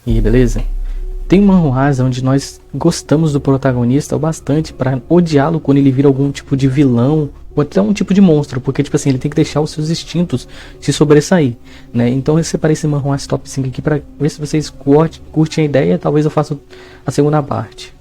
E beleza? Tem manhwas onde nós gostamos do protagonista o bastante para odiá-lo quando ele vira algum tipo de vilão ou até um tipo de monstro, porque tipo assim, ele tem que deixar os seus instintos se sobressair, né? Então eu separei esse manhwas top 5 aqui para ver se vocês curtem a ideia, talvez eu faça a segunda parte.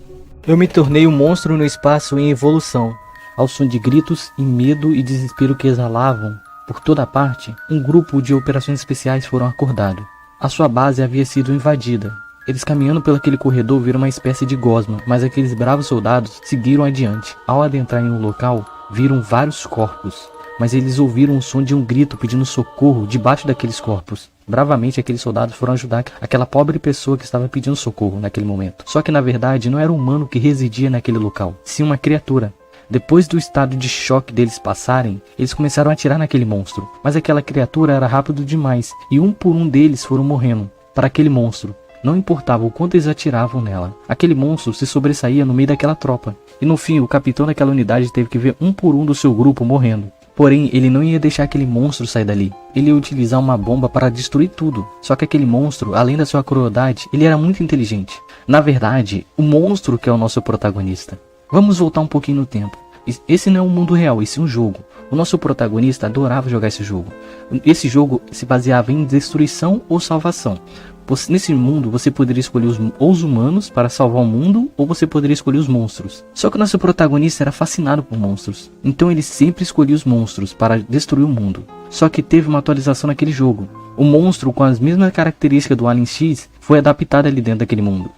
Eu me tornei um monstro no espaço em evolução. Ao som de gritos e medo e desespero que exalavam por toda parte, um grupo de operações especiais foram acordado. A sua base havia sido invadida. Eles caminhando pelo aquele corredor viram uma espécie de gosma, mas aqueles bravos soldados seguiram adiante. Ao adentrarem no local, viram vários corpos, mas eles ouviram o som de um grito pedindo socorro debaixo daqueles corpos. Bravamente aqueles soldados foram ajudar aquela pobre pessoa que estava pedindo socorro naquele momento. Só que na verdade não era um humano que residia naquele local, sim uma criatura. Depois do estado de choque deles passarem, eles começaram a atirar naquele monstro, mas aquela criatura era rápido demais e um por um deles foram morrendo para aquele monstro. Não importava o quanto eles atiravam nela. Aquele monstro se sobressaía no meio daquela tropa. E no fim, o capitão daquela unidade teve que ver um por um do seu grupo morrendo. Porém, ele não ia deixar aquele monstro sair dali. Ele ia utilizar uma bomba para destruir tudo. Só que aquele monstro, além da sua crueldade, ele era muito inteligente. Na verdade, o monstro que é o nosso protagonista. Vamos voltar um pouquinho no tempo. Esse não é um mundo real, esse é um jogo. O nosso protagonista adorava jogar esse jogo. Esse jogo se baseava em destruição ou salvação. Nesse mundo você poderia escolher os humanos para salvar o mundo, ou você poderia escolher os monstros. Só que o nosso protagonista era fascinado por monstros, então ele sempre escolhia os monstros para destruir o mundo. Só que teve uma atualização naquele jogo. O monstro com as mesmas características do Alien X foi adaptado ali dentro daquele mundo.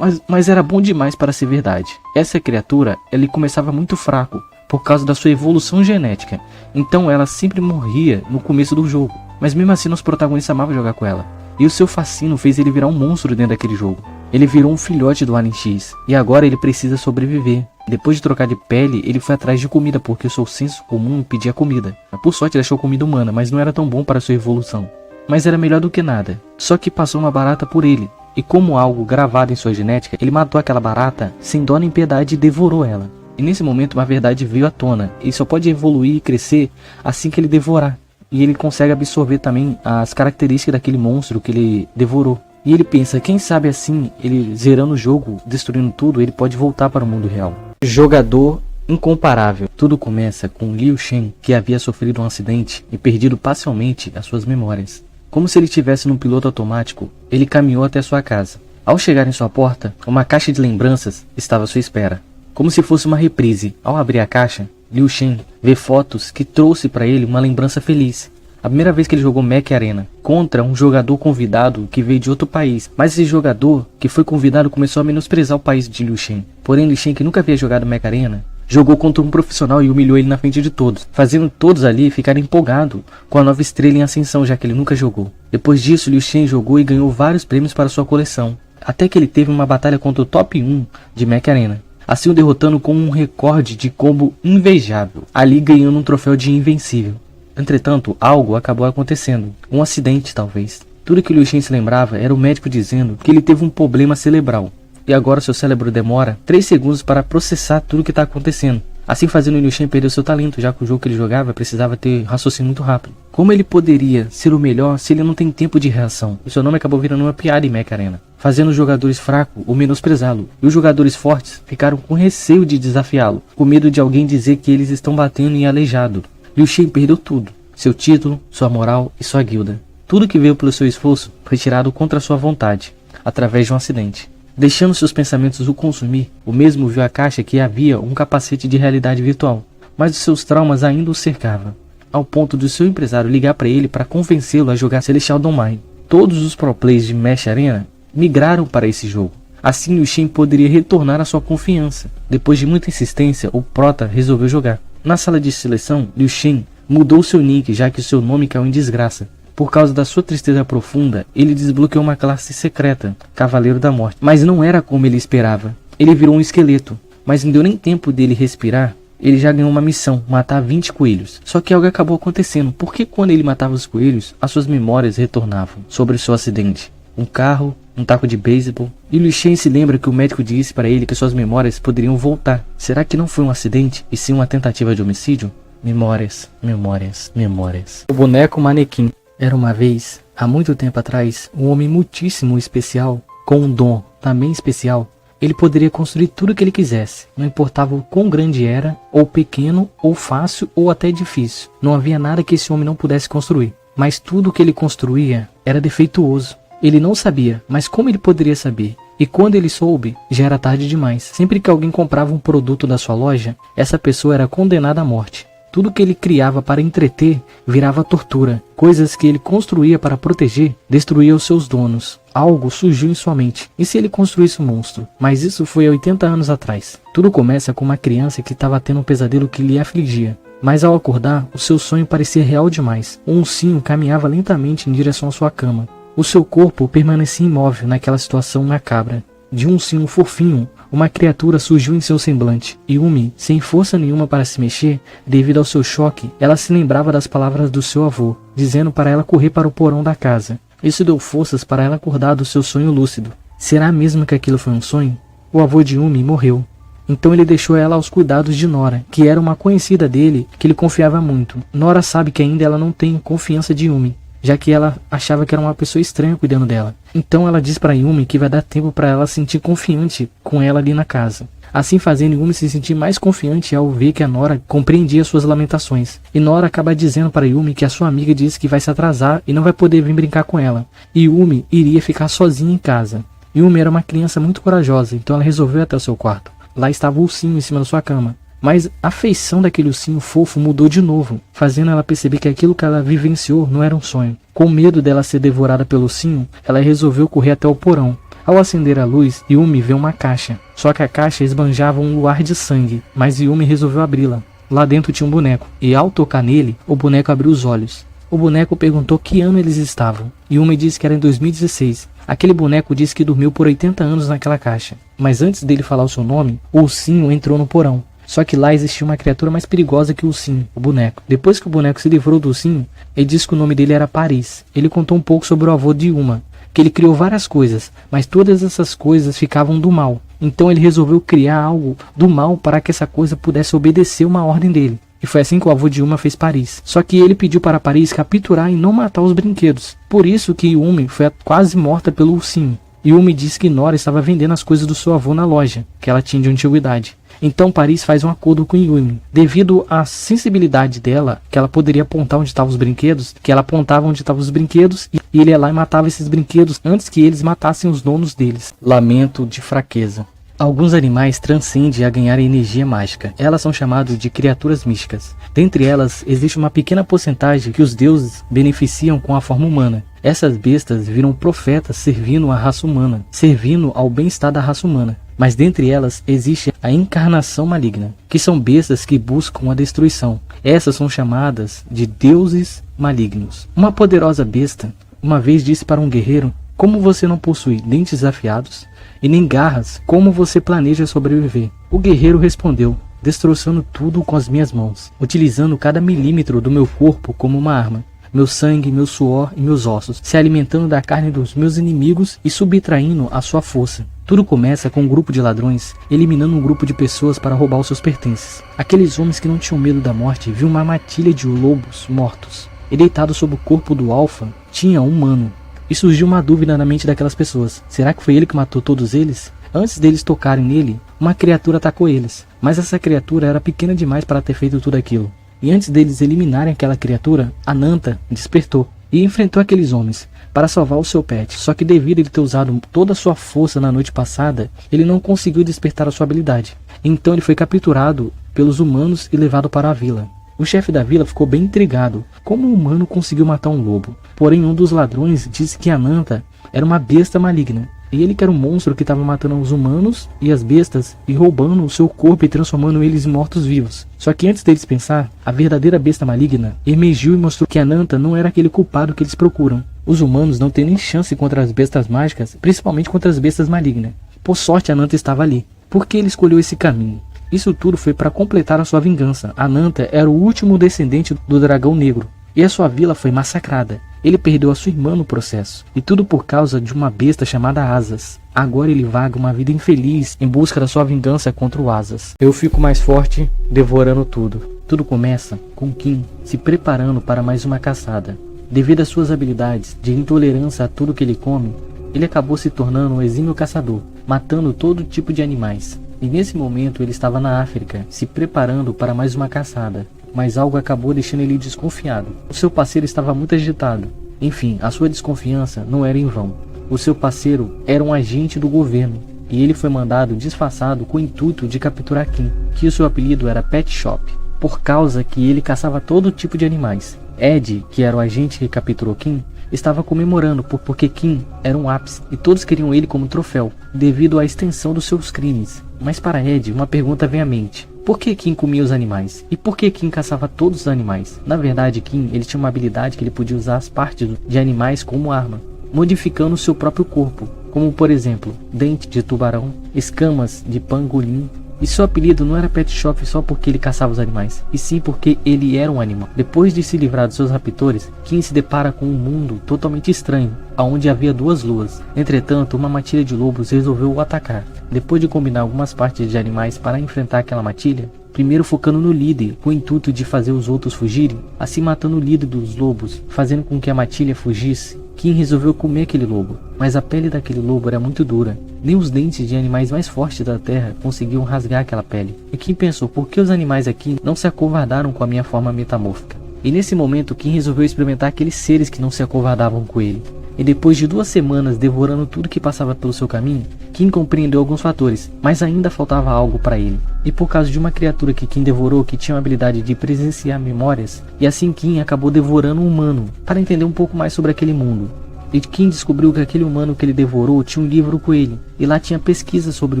Mas era bom demais para ser verdade. Essa criatura, ele começava muito fraco por causa da sua evolução genética. Então ela sempre morria no começo do jogo. Mas mesmo assim os protagonistas amavam jogar com ela. E o seu fascínio fez ele virar um monstro dentro daquele jogo. Ele virou um filhote do Alien X. E agora ele precisa sobreviver. Depois de trocar de pele, ele foi atrás de comida, porque o seu senso comum pedia comida. Mas por sorte ele achou comida humana, mas não era tão bom para sua evolução. Mas era melhor do que nada. Só que passou uma barata por ele. E como algo gravado em sua genética, ele matou aquela barata sem dó nem piedade e devorou ela. E nesse momento uma verdade veio à tona. Ele só pode evoluir e crescer assim que ele devorar. E ele consegue absorver também as características daquele monstro que ele devorou. E ele pensa, quem sabe assim, ele zerando o jogo, destruindo tudo, ele pode voltar para o mundo real. Jogador incomparável. Tudo começa com Liu Shen, que havia sofrido um acidente e perdido parcialmente as suas memórias. Como se ele estivesse num piloto automático, ele caminhou até sua casa. Ao chegar em sua porta, uma caixa de lembranças estava à sua espera. Como se fosse uma reprise. Ao abrir a caixa, Liu Shen vê fotos que trouxe para ele uma lembrança feliz. A primeira vez que ele jogou Mech Arena contra um jogador convidado que veio de outro país. Mas esse jogador que foi convidado começou a menosprezar o país de Liu Shen. Porém, Liu Shen, que nunca havia jogado Mech Arena, jogou contra um profissional e humilhou ele na frente de todos, fazendo todos ali ficarem empolgados com a nova estrela em ascensão, já que ele nunca jogou. Depois disso, Liu Shen jogou e ganhou vários prêmios para sua coleção. Até que ele teve uma batalha contra o top 1 de Mech Arena. Assim o derrotando com um recorde de combo invejável, ali ganhando um troféu de invencível. Entretanto, algo acabou acontecendo, um acidente talvez. Tudo que Liu Shen se lembrava era o médico dizendo que ele teve um problema cerebral. E agora seu cérebro demora 3 segundos para processar tudo o que está acontecendo. Assim fazendo Liu Shen perder seu talento, já que o jogo que ele jogava precisava ter raciocínio muito rápido. Como ele poderia ser o melhor se ele não tem tempo de reação? E seu nome acabou virando uma piada em Mech Arena, fazendo os jogadores fracos ou menosprezá-lo. E os jogadores fortes ficaram com receio de desafiá-lo, com medo de alguém dizer que eles estão batendo em aleijado. Liu Shen perdeu tudo, seu título, sua moral e sua guilda. Tudo que veio pelo seu esforço foi tirado contra sua vontade, através de um acidente. Deixando seus pensamentos o consumir, o mesmo viu a caixa que havia um capacete de realidade virtual, mas os seus traumas ainda o cercavam, ao ponto de seu empresário ligar para ele para convencê-lo a jogar Celestial Domain. Todos os pro players de Mech Arena migraram para esse jogo. Assim Liu Shen poderia retornar à sua confiança. Depois de muita insistência, o Prota resolveu jogar. Na sala de seleção, Liu Shen mudou seu nick, já que seu nome caiu em desgraça. Por causa da sua tristeza profunda, ele desbloqueou uma classe secreta, Cavaleiro da Morte. Mas não era como ele esperava. Ele virou um esqueleto, mas não deu nem tempo dele respirar. Ele já ganhou uma missão, matar 20 coelhos. Só que algo acabou acontecendo, porque quando ele matava os coelhos, as suas memórias retornavam sobre o seu acidente. Um carro, um taco de beisebol. E Liu Shen se lembra que o médico disse para ele que suas memórias poderiam voltar. Será que não foi um acidente, e sim uma tentativa de homicídio? Memórias, memórias, memórias. O boneco manequim. Era uma vez, há muito tempo atrás, um homem muitíssimo especial com um dom também especial, ele poderia construir tudo o que ele quisesse, não importava o quão grande era, ou pequeno, ou fácil, ou até difícil. Não havia nada que esse homem não pudesse construir. Mas tudo o que ele construía era defeituoso. Ele não sabia, mas como ele poderia saber? E quando ele soube, já era tarde demais. Sempre que alguém comprava um produto da sua loja, essa pessoa era condenada à morte. Tudo que ele criava para entreter virava tortura. Coisas que ele construía para proteger destruía os seus donos. Algo surgiu em sua mente. E se ele construísse um monstro? Mas isso foi há 80 anos atrás. Tudo começa com uma criança que estava tendo um pesadelo que lhe afligia. Mas ao acordar, o seu sonho parecia real demais. Um ursinho caminhava lentamente em direção à sua cama. O seu corpo permanecia imóvel naquela situação macabra. De um ursinho fofinho, uma criatura surgiu em seu semblante. Yumi, sem força nenhuma para se mexer, devido ao seu choque, ela se lembrava das palavras do seu avô, dizendo para ela correr para o porão da casa. Isso deu forças para ela acordar do seu sonho lúcido. Será mesmo que aquilo foi um sonho? O avô de Yumi morreu. Então ele deixou ela aos cuidados de Nora, que era uma conhecida dele que ele confiava muito. Nora sabe que ainda ela não tem confiança de Yumi, já que ela achava que era uma pessoa estranha cuidando dela. Então ela diz para Yumi que vai dar tempo para ela se sentir confiante com ela ali na casa. Assim fazendo, Yumi se sentir mais confiante ao ver que a Nora compreendia suas lamentações. E Nora acaba dizendo para Yumi que a sua amiga disse que vai se atrasar e não vai poder vir brincar com ela. E Yumi iria ficar sozinha em casa. Yumi era uma criança muito corajosa, então ela resolveu ir até o seu quarto. Lá estava o ursinho em cima da sua cama. Mas a feição daquele ursinho fofo mudou de novo, fazendo ela perceber que aquilo que ela vivenciou não era um sonho. Com medo dela ser devorada pelo ursinho, ela resolveu correr até o porão. Ao acender a luz, Yumi vê uma caixa. Só que a caixa esbanjava um luar de sangue, mas Yumi resolveu abri-la. Lá dentro tinha um boneco, e ao tocar nele, o boneco abriu os olhos. O boneco perguntou que ano eles estavam. Yumi disse que era em 2016. Aquele boneco disse que dormiu por 80 anos naquela caixa. Mas antes dele falar o seu nome, o ursinho entrou no porão. Só que lá existia uma criatura mais perigosa que o ursinho, o boneco. Depois que o boneco se livrou do ursinho, ele disse que o nome dele era Paris. Ele contou um pouco sobre o avô de Yuma, que ele criou várias coisas, mas todas essas coisas ficavam do mal. Então ele resolveu criar algo do mal para que essa coisa pudesse obedecer uma ordem dele. E foi assim que o avô de Yuma fez Paris. Só que ele pediu para Paris capturar e não matar os brinquedos. Por isso que Yumi foi quase morta pelo ursinho. Yumi disse que Nora estava vendendo as coisas do seu avô na loja, que ela tinha de antiguidade. Então Paris faz um acordo com Yumi. Devido à sensibilidade dela, que ela poderia apontar onde estavam os brinquedos, que ela apontava onde estavam os brinquedos e ele ia lá e matava esses brinquedos antes que eles matassem os donos deles. Lamento de fraqueza. Alguns animais transcendem a ganhar energia mágica. Elas são chamadas de criaturas místicas. Dentre elas, existe uma pequena porcentagem que os deuses beneficiam com a forma humana. Essas bestas viram profetas servindo a raça humana, servindo ao bem-estar da raça humana. Mas dentre elas existe a encarnação maligna, que são bestas que buscam a destruição. Essas são chamadas de deuses malignos. Uma poderosa besta uma vez disse para um guerreiro: como você não possui dentes afiados e nem garras, como você planeja sobreviver? O guerreiro respondeu: destroçando tudo com as minhas mãos, utilizando cada milímetro do meu corpo como uma arma. Meu sangue, meu suor e meus ossos, se alimentando da carne dos meus inimigos e subtraindo a sua força. Tudo começa com um grupo de ladrões eliminando um grupo de pessoas para roubar os seus pertences. Aqueles homens que não tinham medo da morte viam uma matilha de lobos mortos. E deitado sobre o corpo do Alfa tinha um humano. E surgiu uma dúvida na mente daquelas pessoas. Será que foi ele que matou todos eles? Antes deles tocarem nele, uma criatura atacou eles. Mas essa criatura era pequena demais para ter feito tudo aquilo. E antes deles eliminarem aquela criatura, Ananta despertou e enfrentou aqueles homens para salvar o seu pet. Só que devido a ele ter usado toda a sua força na noite passada, ele não conseguiu despertar a sua habilidade. Então ele foi capturado pelos humanos e levado para a vila. O chefe da vila ficou bem intrigado. Como um humano conseguiu matar um lobo? Porém, um dos ladrões disse que Ananta era uma besta maligna. E ele que era um monstro que estava matando os humanos e as bestas e roubando o seu corpo e transformando eles em mortos-vivos. Só que antes deles pensar, a verdadeira besta maligna emergiu e mostrou que Ananta não era aquele culpado que eles procuram. Os humanos não têm nem chance contra as bestas mágicas, principalmente contra as bestas malignas. Por sorte, Ananta estava ali. Por que ele escolheu esse caminho? Isso tudo foi para completar a sua vingança. Ananta era o último descendente do dragão negro. E a sua vila foi massacrada. Ele perdeu a sua irmã no processo. E tudo por causa de uma besta chamada Asas. Agora ele vaga uma vida infeliz em busca da sua vingança contra o Asas. Eu fico mais forte, devorando tudo. Tudo começa com Kim se preparando para mais uma caçada. Devido às suas habilidades de intolerância a tudo que ele come, ele acabou se tornando um exímio caçador, matando todo tipo de animais. E nesse momento ele estava na África, se preparando para mais uma caçada. Mas algo acabou deixando ele desconfiado. O seu parceiro estava muito agitado. Enfim, a sua desconfiança não era em vão. O seu parceiro era um agente do governo, e ele foi mandado disfarçado com o intuito de capturar Kim, que o seu apelido era Pet Shop, por causa que ele caçava todo tipo de animais. Ed, que era o agente que capturou Kim, estava comemorando porque Kim era um ápice e todos queriam ele como troféu, devido à extensão dos seus crimes. Mas para Ed, uma pergunta vem à mente. Por que Kim comia os animais? E por que Kim caçava todos os animais? Na verdade, Kim ele tinha uma habilidade que ele podia usar as partes de animais como arma, modificando o seu próprio corpo, como por exemplo, dente de tubarão, escamas de pangolim. E seu apelido não era Pet Shop só porque ele caçava os animais, e sim porque ele era um animal. Depois de se livrar dos seus raptores, Kim se depara com um mundo totalmente estranho, onde havia 2 luas. Entretanto, uma matilha de lobos resolveu o atacar. Depois de combinar algumas partes de animais para enfrentar aquela matilha, primeiro focando no líder, com o intuito de fazer os outros fugirem, assim matando o líder dos lobos, fazendo com que a matilha fugisse, Kim resolveu comer aquele lobo, mas a pele daquele lobo era muito dura. Nem os dentes de animais mais fortes da terra conseguiam rasgar aquela pele. E Kim pensou, por que os animais aqui não se acovardaram com a minha forma metamórfica? E nesse momento Kim resolveu experimentar aqueles seres que não se acovardavam com ele. E depois de 2 semanas devorando tudo que passava pelo seu caminho, Kim compreendeu alguns fatores, mas ainda faltava algo para ele. E por causa de uma criatura que Kim devorou que tinha a habilidade de presenciar memórias, e assim Kim acabou devorando um humano, para entender um pouco mais sobre aquele mundo. E Kim descobriu que aquele humano que ele devorou tinha um livro com ele, e lá tinha pesquisas sobre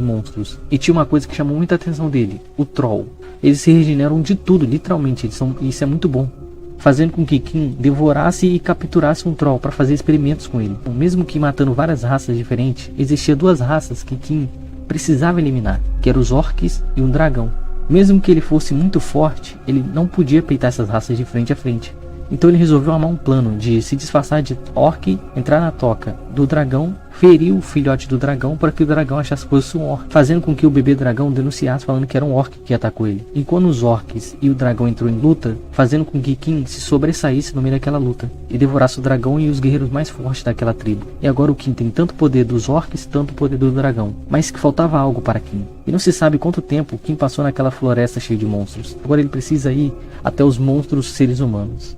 monstros. E tinha uma coisa que chamou muita atenção dele, o Troll. Eles se regeneram de tudo, literalmente, isso é muito bom, fazendo com que Kim devorasse e capturasse um Troll para fazer experimentos com ele. Mesmo que matando várias raças diferentes, existiam 2 raças que Kim precisava eliminar, que eram os orcs e um dragão. Mesmo que ele fosse muito forte, ele não podia peitar essas raças de frente a frente. Então ele resolveu armar um plano de se disfarçar de orc, entrar na toca do dragão, ferir o filhote do dragão para que o dragão achasse que fosse um orc, fazendo com que o bebê dragão denunciasse falando que era um orc que atacou ele. E quando os orcs e o dragão entrou em luta, fazendo com que Kim se sobressaísse no meio daquela luta e devorasse o dragão e os guerreiros mais fortes daquela tribo. E agora o Kim tem tanto poder dos orcs, tanto poder do dragão, mas que faltava algo para Kim. E não se sabe quanto tempo Kim passou naquela floresta cheia de monstros. Agora ele precisa ir até os monstros seres humanos.